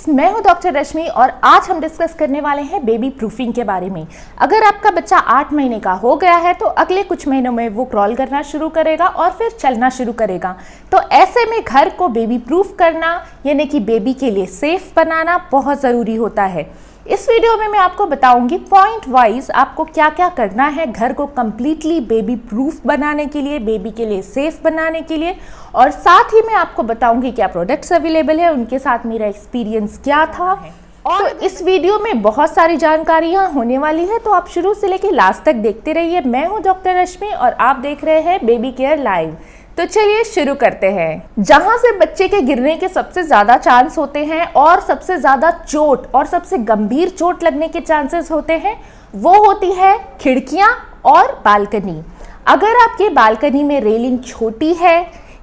Friends, मैं हूं doctor रश्मि और आज हम डिस्कस करने वाले हैं बेबी प्रूफिंग के बारे में। अगर आपका बच्चा 8 महीने का हो गया है तो अगले कुछ महीनों में वो क्रॉल करना शुरू करेगा और फिर चलना शुरू करेगा। तो ऐसे में घर को बेबी प्रूफ करना यानी कि बेबी के लिए सेफ बनाना बहुत ज़रूरी होता है। इस वीडियो में मैं आपको बताऊंगी पॉइंट वाइज आपको क्या क्या करना है घर को कंप्लीटली बेबी प्रूफ बनाने के लिए, बेबी के लिए सेफ बनाने के लिए, और साथ ही मैं आपको बताऊंगी क्या प्रोडक्ट्स अवेलेबल है, उनके साथ मेरा एक्सपीरियंस क्या था। और तो इस वीडियो में बहुत सारी जानकारियां होने वाली है, तो आप शुरू से लेकर लास्ट तक देखते रहिए। मैं हूं डॉक्टर रश्मि और आप देख रहे हैं बेबी केयर लाइव। तो चलिए शुरू करते हैं। जहां से बच्चे के गिरने के सबसे ज़्यादा चांस होते हैं और सबसे ज़्यादा चोट और सबसे गंभीर चोट लगने के चांसेस होते हैं, वो होती है खिड़कियां और बालकनी। अगर आपकी बालकनी में रेलिंग छोटी है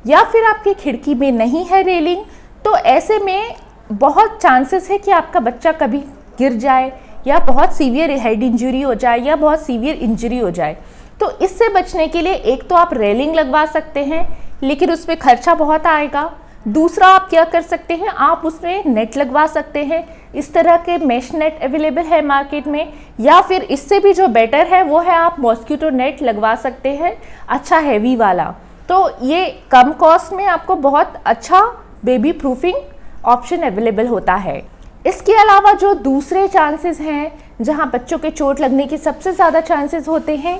या फिर आपकी खिड़की में नहीं है रेलिंग, तो ऐसे में बहुत चांसेस है कि आपका बच्चा कभी गिर जाए या बहुत सीवियर हेड इंजरी हो जाए या बहुत सीवियर इंजरी हो जाए। तो इससे बचने के लिए एक तो आप रेलिंग लगवा सकते हैं, लेकिन उसमें खर्चा बहुत आएगा। दूसरा आप क्या कर सकते हैं, आप उसमें नेट लगवा सकते हैं। इस तरह के मेश नेट अवेलेबल है मार्केट में, या फिर इससे भी जो बेटर है वो है आप मॉस्किटो नेट लगवा सकते हैं, अच्छा हैवी वाला। तो ये कम कॉस्ट में आपको बहुत अच्छा बेबी प्रूफिंग ऑप्शन अवेलेबल होता है। इसके अलावा जो दूसरे चांसेस हैं जहां बच्चों के चोट लगने के सबसे ज़्यादा चांसेस होते हैं,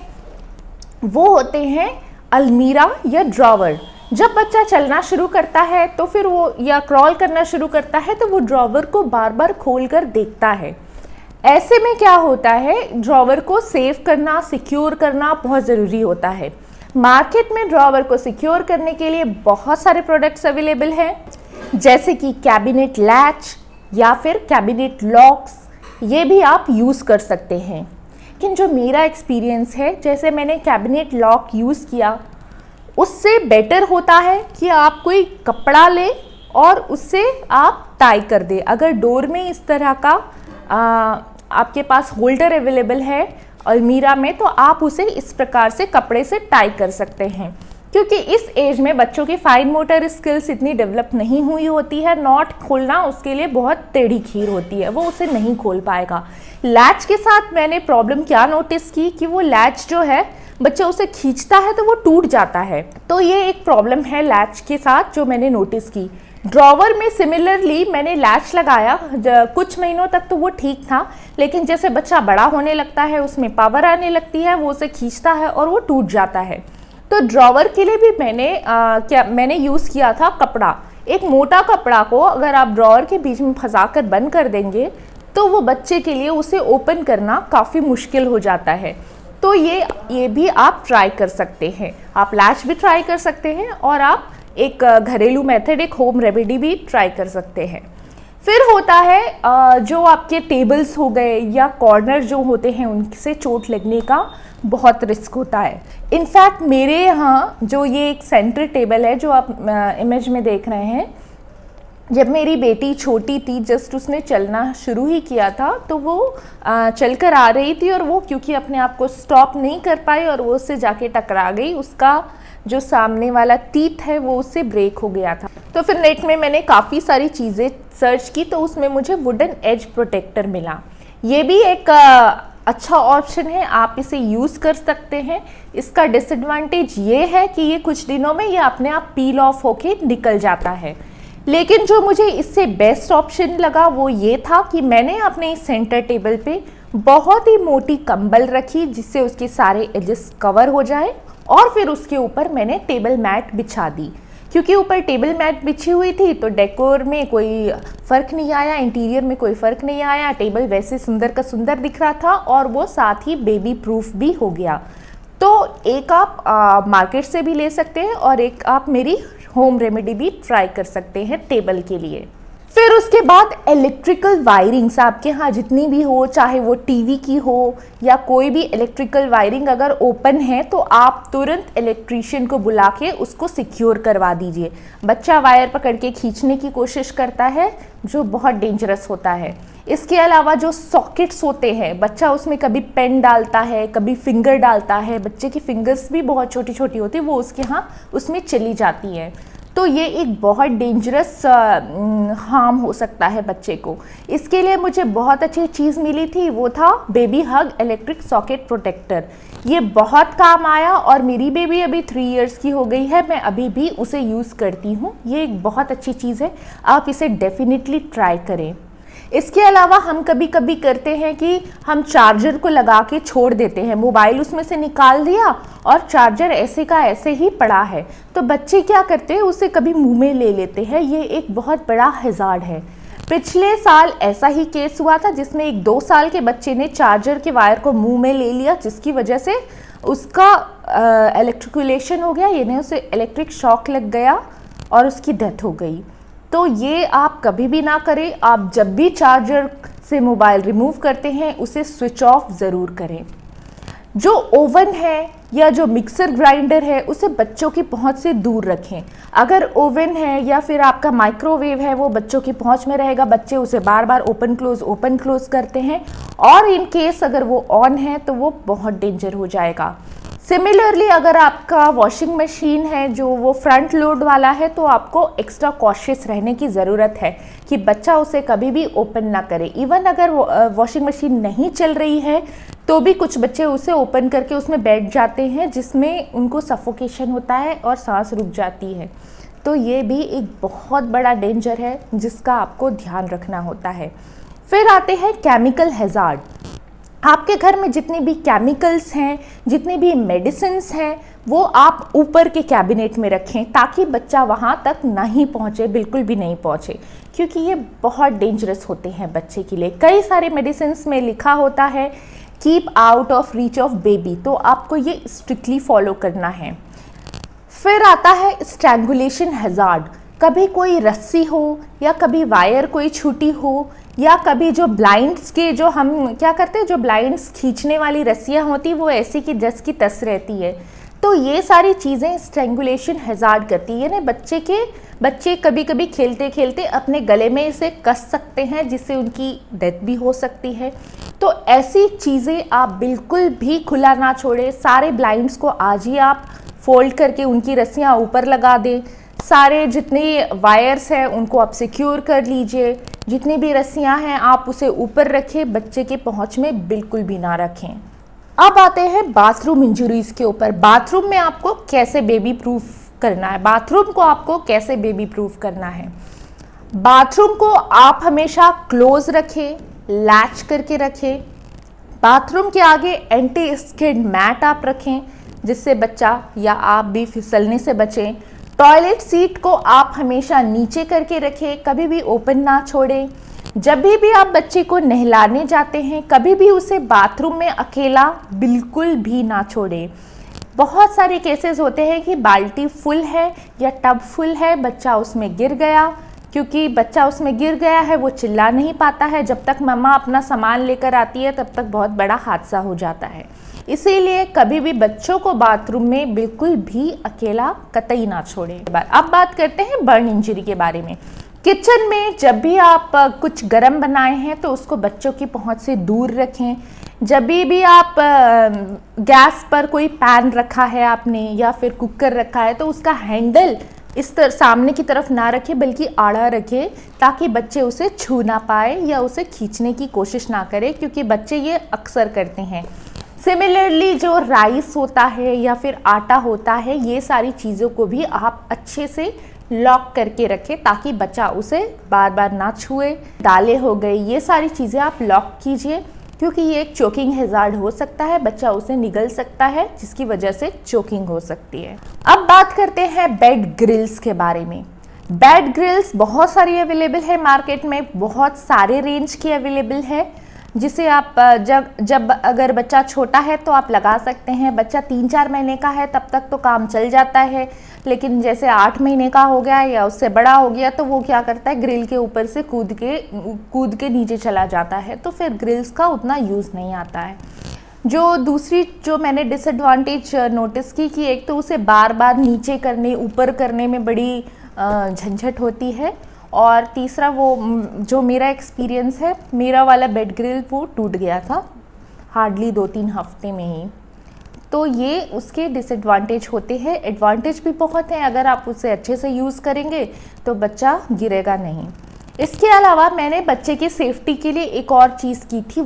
वो होते हैं अलमीरा या ड्रॉवर। जब बच्चा चलना शुरू करता है तो फिर वो या क्रॉल करना शुरू करता है तो वो ड्रॉवर को बार बार खोल कर देखता है। ऐसे में क्या होता है, ड्रॉवर को सेव करना, सिक्योर करना बहुत ज़रूरी होता है। मार्केट में ड्रॉवर को सिक्योर करने के लिए बहुत सारे प्रोडक्ट्स अवेलेबल हैं, जैसे कि कैबिनेट लैच या फिर कैबिनेट लॉक्स, ये भी आप यूज़ कर सकते हैं। लेकिन जो मेरा एक्सपीरियंस है, जैसे मैंने कैबिनेट लॉक यूज़ किया, उससे बेटर होता है कि आप कोई कपड़ा लें और उससे आप टाई कर दें। अगर डोर में इस तरह का आपके पास होल्डर अवेलेबल है अलमीरा में, तो आप उसे इस प्रकार से कपड़े से टाई कर सकते हैं। क्योंकि इस एज में बच्चों की फाइन मोटर स्किल्स इतनी डेवलप नहीं हुई होती है, नॉट खोलना उसके लिए बहुत टेढ़ी खीर होती है, वो उसे नहीं खोल पाएगा। लैच के साथ मैंने प्रॉब्लम क्या नोटिस की कि वो लैच जो है, बच्चा उसे खींचता है तो वो टूट जाता है। तो ये एक प्रॉब्लम है लैच के साथ जो मैंने नोटिस की। ड्रॉवर में सिमिलरली मैंने लैच लगाया, कुछ महीनों तक तो वो ठीक था, लेकिन जैसे बच्चा बड़ा होने लगता है, उसमें पावर आने लगती है, वो उसे खींचता है और वो टूट जाता है। तो ड्रॉवर के लिए भी मैंने यूज़ किया था कपड़ा। एक मोटा कपड़ा को अगर आप ड्रॉवर के बीच में फंसा कर बंद कर देंगे तो वो बच्चे के लिए उसे ओपन करना काफ़ी मुश्किल हो जाता है। तो ये भी आप ट्राई कर सकते हैं। आप लैच भी ट्राई कर सकते हैं और आप एक घरेलू मेथड, एक होम रेमेडी भी ट्राई कर सकते हैं। फिर होता है जो आपके टेबल्स हो गए या कॉर्नर जो होते हैं, उनसे चोट लगने का बहुत रिस्क होता है। इनफैक्ट मेरे यहाँ जो ये एक सेंटर टेबल है जो आप इमेज में देख रहे हैं, जब मेरी बेटी छोटी थी, जस्ट उसने चलना शुरू ही किया था, तो वो चल कर आ रही थी और वो क्योंकि अपने आप को स्टॉप नहीं कर पाई और वो उससे जाके टकरा गई। उसका जो सामने वाला टीथ है वो उससे ब्रेक हो गया था। तो फिर नेट में मैंने काफ़ी सारी चीज़ें सर्च की, तो उसमें मुझे वुडन एज प्रोटेक्टर मिला। ये भी एक अच्छा ऑप्शन है, आप इसे यूज़ कर सकते हैं। इसका डिसएडवांटेज ये है कि ये कुछ दिनों में ये अपने आप पील ऑफ होके निकल जाता है। लेकिन जो मुझे इससे बेस्ट ऑप्शन लगा वो ये था कि मैंने अपने इस सेंटर टेबल पे बहुत ही मोटी कंबल रखी, जिससे उसके सारे एजेस कवर हो जाए, और फिर उसके ऊपर मैंने टेबल मैट बिछा दी। क्योंकि ऊपर टेबल मैट बिछी हुई थी तो डेकोर में कोई फ़र्क नहीं आया, इंटीरियर में कोई फ़र्क नहीं आया, टेबल वैसे सुंदर का सुंदर दिख रहा था और वो साथ ही बेबी प्रूफ भी हो गया। तो एक आप मार्केट से भी ले सकते हैं और एक आप मेरी होम रेमेडी भी ट्राई कर सकते हैं टेबल के लिए। फिर उसके बाद इलेक्ट्रिकल वायरिंग्स आपके यहाँ जितनी भी हो, चाहे वो टीवी की हो या कोई भी इलेक्ट्रिकल वायरिंग अगर ओपन है, तो आप तुरंत इलेक्ट्रीशियन को बुला के उसको सिक्योर करवा दीजिए। बच्चा वायर पकड़ के खींचने की कोशिश करता है, जो बहुत डेंजरस होता है। इसके अलावा जो सॉकेट्स होते हैं, बच्चा उसमें कभी पेन डालता है, कभी फिंगर डालता है, बच्चे की फिंगर्स भी बहुत छोटी छोटी होती है, वो उसके यहाँ उसमें चली जाती हैं। तो ये एक बहुत डेंजरस हार्म हो सकता है बच्चे को। इसके लिए मुझे बहुत अच्छी चीज़ मिली थी, वो था बेबी हग इलेक्ट्रिक सॉकेट प्रोटेक्टर। ये बहुत काम आया और मेरी बेबी अभी 3 इयर्स की हो गई है, मैं अभी भी उसे यूज़ करती हूँ। ये एक बहुत अच्छी चीज़ है, आप इसे डेफिनेटली ट्राई करें। इसके अलावा हम कभी कभी करते हैं कि हम चार्जर को लगा के छोड़ देते हैं, मोबाइल उसमें से निकाल दिया और चार्जर ऐसे का ऐसे ही पड़ा है, तो बच्चे क्या करते हैं, उसे कभी मुंह में ले लेते हैं। ये एक बहुत बड़ा हैज़ार्ड है। पिछले साल ऐसा ही केस हुआ था जिसमें एक 2 साल के बच्चे ने चार्जर के वायर को मुंह में ले लिया, जिसकी वजह से उसका इलेक्ट्रिकुलेशन हो गया, यानी उसे इलेक्ट्रिक शॉक लग गया और उसकी डेथ हो गई। तो ये आप कभी भी ना करें। आप जब भी चार्जर से मोबाइल रिमूव करते हैं उसे स्विच ऑफ ज़रूर करें। जो ओवन है या जो मिक्सर ग्राइंडर है उसे बच्चों की पहुंच से दूर रखें। अगर ओवन है या फिर आपका माइक्रोवेव है वो बच्चों की पहुंच में रहेगा, बच्चे उसे बार बार ओपन क्लोज करते हैं और इन केस अगर वो ऑन है तो वो बहुत डेंजर हो जाएगा। सिमिलरली अगर आपका वॉशिंग मशीन है जो वो फ्रंट लोड वाला है तो आपको एक्स्ट्रा कॉशियस रहने की ज़रूरत है कि बच्चा उसे कभी भी ओपन ना करे। इवन अगर वॉशिंग मशीन नहीं चल रही है तो भी कुछ बच्चे उसे ओपन करके उसमें बैठ जाते हैं, जिसमें उनको सफोकेशन होता है और सांस रुक जाती है। तो ये भी एक बहुत बड़ा डेंजर है जिसका आपको ध्यान रखना होता है। फिर आते हैं केमिकल हैज़ार्ड। आपके घर में जितने भी केमिकल्स हैं, जितनी भी मेडिसिन्स हैं, वो आप ऊपर के कैबिनेट में रखें ताकि बच्चा वहाँ तक नहीं पहुँचे, बिल्कुल भी नहीं पहुँचे, क्योंकि ये बहुत डेंजरस होते हैं बच्चे के लिए। कई सारे मेडिसिन्स में लिखा होता है keep out of reach of baby, तो आपको ये स्ट्रिक्टली फॉलो करना है। फिर आता है स्ट्रैंगुलेशन हैज़ार्ड। कभी कोई रस्सी हो या कभी वायर कोई छूटी हो या कभी जो ब्लाइंड्स के जो हम क्या करते हैं, जो ब्लाइंड्स खींचने वाली रस्सियाँ होती वो ऐसी की जस की तस रहती है, तो ये सारी चीज़ें स्ट्रैंगुलेशन हैज़ार्ड करती है। यानी बच्चे कभी कभी खेलते खेलते अपने गले में इसे कस सकते हैं जिससे उनकी डेथ भी हो सकती है। तो ऐसी चीज़ें आप बिल्कुल भी खुला ना छोड़ें। सारे ब्लाइंड्स को आज ही आप फोल्ड करके उनकी रस्सियाँ ऊपर लगा दें। सारे जितने वायर्स हैं उनको आप सिक्योर कर लीजिए। जितनी भी रस्सियाँ हैं आप उसे ऊपर रखें, बच्चे के पहुँच में बिल्कुल भी ना रखें। अब आते हैं बाथरूम इंजरीज़ के ऊपर। बाथरूम में आपको कैसे बेबी प्रूफ करना है, बाथरूम को आपको कैसे बेबी प्रूफ करना है। बाथरूम को आप हमेशा क्लोज रखें, लैच करके रखें। बाथरूम के आगे एंटी स्किड मैट आप रखें जिससे बच्चा या आप भी फिसलने से बचें। टॉयलेट सीट को आप हमेशा नीचे करके रखें, कभी भी ओपन ना छोड़ें। जब भी आप बच्चे को नहलाने जाते हैं कभी भी उसे बाथरूम में अकेला बिल्कुल भी ना छोड़ें। बहुत सारे केसेस होते हैं कि बाल्टी फुल है या टब फुल है, बच्चा उसमें गिर गया। क्योंकि बच्चा उसमें गिर गया है वो चिल्ला नहीं पाता है, जब तक मम्मा अपना सामान लेकर आती है तब तक बहुत बड़ा हादसा हो जाता है। इसीलिए कभी भी बच्चों को बाथरूम में बिल्कुल भी अकेला कतई ना छोड़ें। अब बात करते हैं बर्न इंजरी के बारे में। किचन में जब भी आप कुछ गरम बनाए हैं तो उसको बच्चों की पहुंच से दूर रखें। जब भी आप गैस पर कोई पैन रखा है आपने या फिर कुकर रखा है तो उसका हैंडल इस तरह सामने की तरफ ना रखें बल्कि आड़ा रखें ताकि बच्चे उसे छू ना पाए या उसे खींचने की कोशिश ना करें, क्योंकि बच्चे ये अक्सर करते हैं। सिमिलरली जो राइस होता है या फिर आटा होता है, ये सारी चीज़ों को भी आप अच्छे से लॉक करके रखें ताकि बच्चा उसे बार बार ना छुए। दालें हो गई, ये सारी चीज़ें आप लॉक कीजिए क्योंकि ये एक चोकिंग हैज़ार्ड हो सकता है, बच्चा उसे निगल सकता है जिसकी वजह से चोकिंग हो सकती है। अब बात करते हैं बेड ग्रिल्स के बारे में। बेड ग्रिल्स बहुत सारी अवेलेबल है मार्केट में, बहुत सारे रेंज की अवेलेबल है जिसे आप जब अगर बच्चा छोटा है तो आप लगा सकते हैं। बच्चा 3-4 महीने का है तब तक तो काम चल जाता है, लेकिन जैसे 8 महीने का हो गया या उससे बड़ा हो गया तो वो क्या करता है, ग्रिल के ऊपर से कूद के नीचे चला जाता है, तो फिर ग्रिल्स का उतना यूज़ नहीं आता है। जो मैंने डिसएडवांटेज नोटिस की कि एक तो उसे बार बार नीचे करने ऊपर करने में बड़ी झंझट होती है, और तीसरा वो जो मेरा एक्सपीरियंस है, मेरा वाला बेड ग्रिल वो टूट गया था हार्डली 2-3 हफ्ते में ही। तो ये उसके डिसएडवांटेज होते हैं। एडवांटेज भी बहुत हैं, अगर आप उसे अच्छे से यूज़ करेंगे तो बच्चा गिरेगा नहीं। इसके अलावा मैंने बच्चे की सेफ्टी के लिए एक और चीज़ की थी,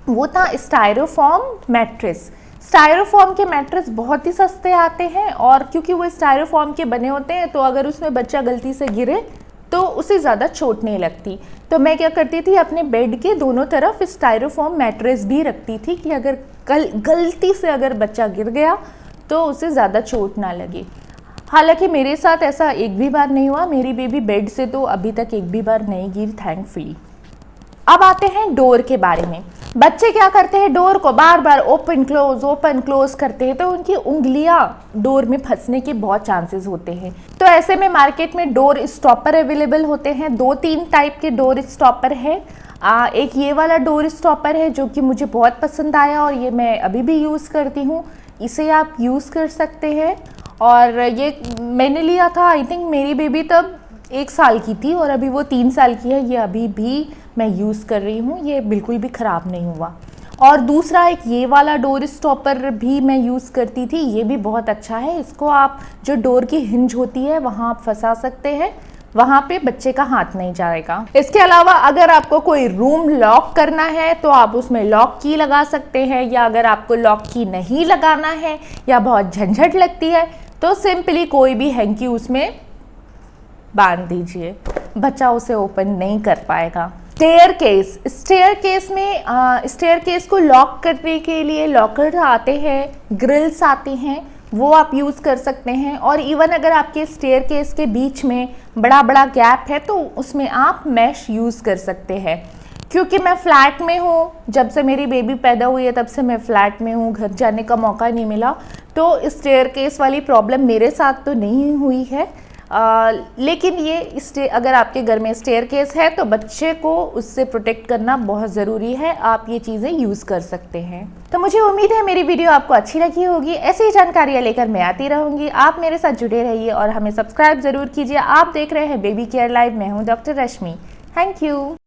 वो था स्टायरोफॉर्म मैट्रेस। स्टायरोफॉर्म के मैट्रेस बहुत ही सस्ते आते हैं और क्योंकि वो स्टायरोफॉर्म के बने होते हैं तो अगर उसमें बच्चा गलती से गिरे तो उसे ज़्यादा चोट नहीं लगती। तो मैं क्या करती थी, अपने बेड के दोनों तरफ स्टायरोफॉर्म मैट्रेस भी रखती थी कि अगर गलती से अगर बच्चा गिर गया तो उसे ज़्यादा चोट ना लगे। हालांकि मेरे साथ ऐसा एक भी बार नहीं हुआ, मेरी बेबी बेड से तो अभी तक एक भी बार नहीं गिरी, थैंकफुली। अब आते हैं डोर के बारे में। बच्चे क्या करते हैं, डोर को बार बार ओपन क्लोज करते हैं तो उनकी उंगलियां डोर में फंसने के बहुत चांसेस होते हैं। तो ऐसे में मार्केट में डोर स्टॉपर अवेलेबल होते हैं। 2-3 टाइप के डोर स्टॉपर है। एक ये वाला डोर स्टॉपर है जो कि मुझे बहुत पसंद आया और ये मैं अभी भी यूज़ करती हूँ। इसे आप यूज़ कर सकते हैं और ये मैंने लिया था, आई थिंक मेरी बेबी तब 1 साल की थी और अभी वो 3 साल की है। ये अभी भी मैं यूज़ कर रही हूँ, ये बिल्कुल भी ख़राब नहीं हुआ। और दूसरा एक ये वाला डोर स्टॉपर भी मैं यूज़ करती थी, ये भी बहुत अच्छा है। इसको आप जो डोर की हिंज होती है वहाँ आप फंसा सकते हैं, वहाँ पे बच्चे का हाथ नहीं जाएगा। इसके अलावा अगर आपको कोई रूम लॉक करना है तो आप उसमें लॉक की लगा सकते हैं, या अगर आपको लॉक की नहीं लगाना है या बहुत झंझट लगती है तो सिंपली कोई भी हैंकी उसमें बांध दीजिए, बच्चा उसे ओपन नहीं कर पाएगा। स्टेयर केस को लॉक करने के लिए लॉकर आते हैं, ग्रिल्स आते हैं, वो आप यूज़ कर सकते हैं। और इवन अगर आपके स्टेयर केस के बीच में बड़ा बड़ा गैप है तो उसमें आप मैश यूज़ कर सकते हैं। क्योंकि मैं फ्लैट में हूँ, जब से मेरी बेबी पैदा हुई है तब से मैं फ्लैट में हूँ, घर जाने का मौका नहीं मिला, तो स्टेयर केस वाली प्रॉब्लम मेरे साथ तो नहीं हुई है। लेकिन ये अगर आपके घर में स्टेयर केस है तो बच्चे को उससे प्रोटेक्ट करना बहुत ज़रूरी है, आप ये चीज़ें यूज़ कर सकते हैं। तो मुझे उम्मीद है मेरी वीडियो आपको अच्छी लगी होगी। ऐसी ही जानकारियाँ लेकर मैं आती रहूँगी, आप मेरे साथ जुड़े रहिए और हमें सब्सक्राइब ज़रूर कीजिए। आप देख रहे हैं बेबी केयर लाइव, मैं हूँ डॉक्टर रश्मि। Thank you.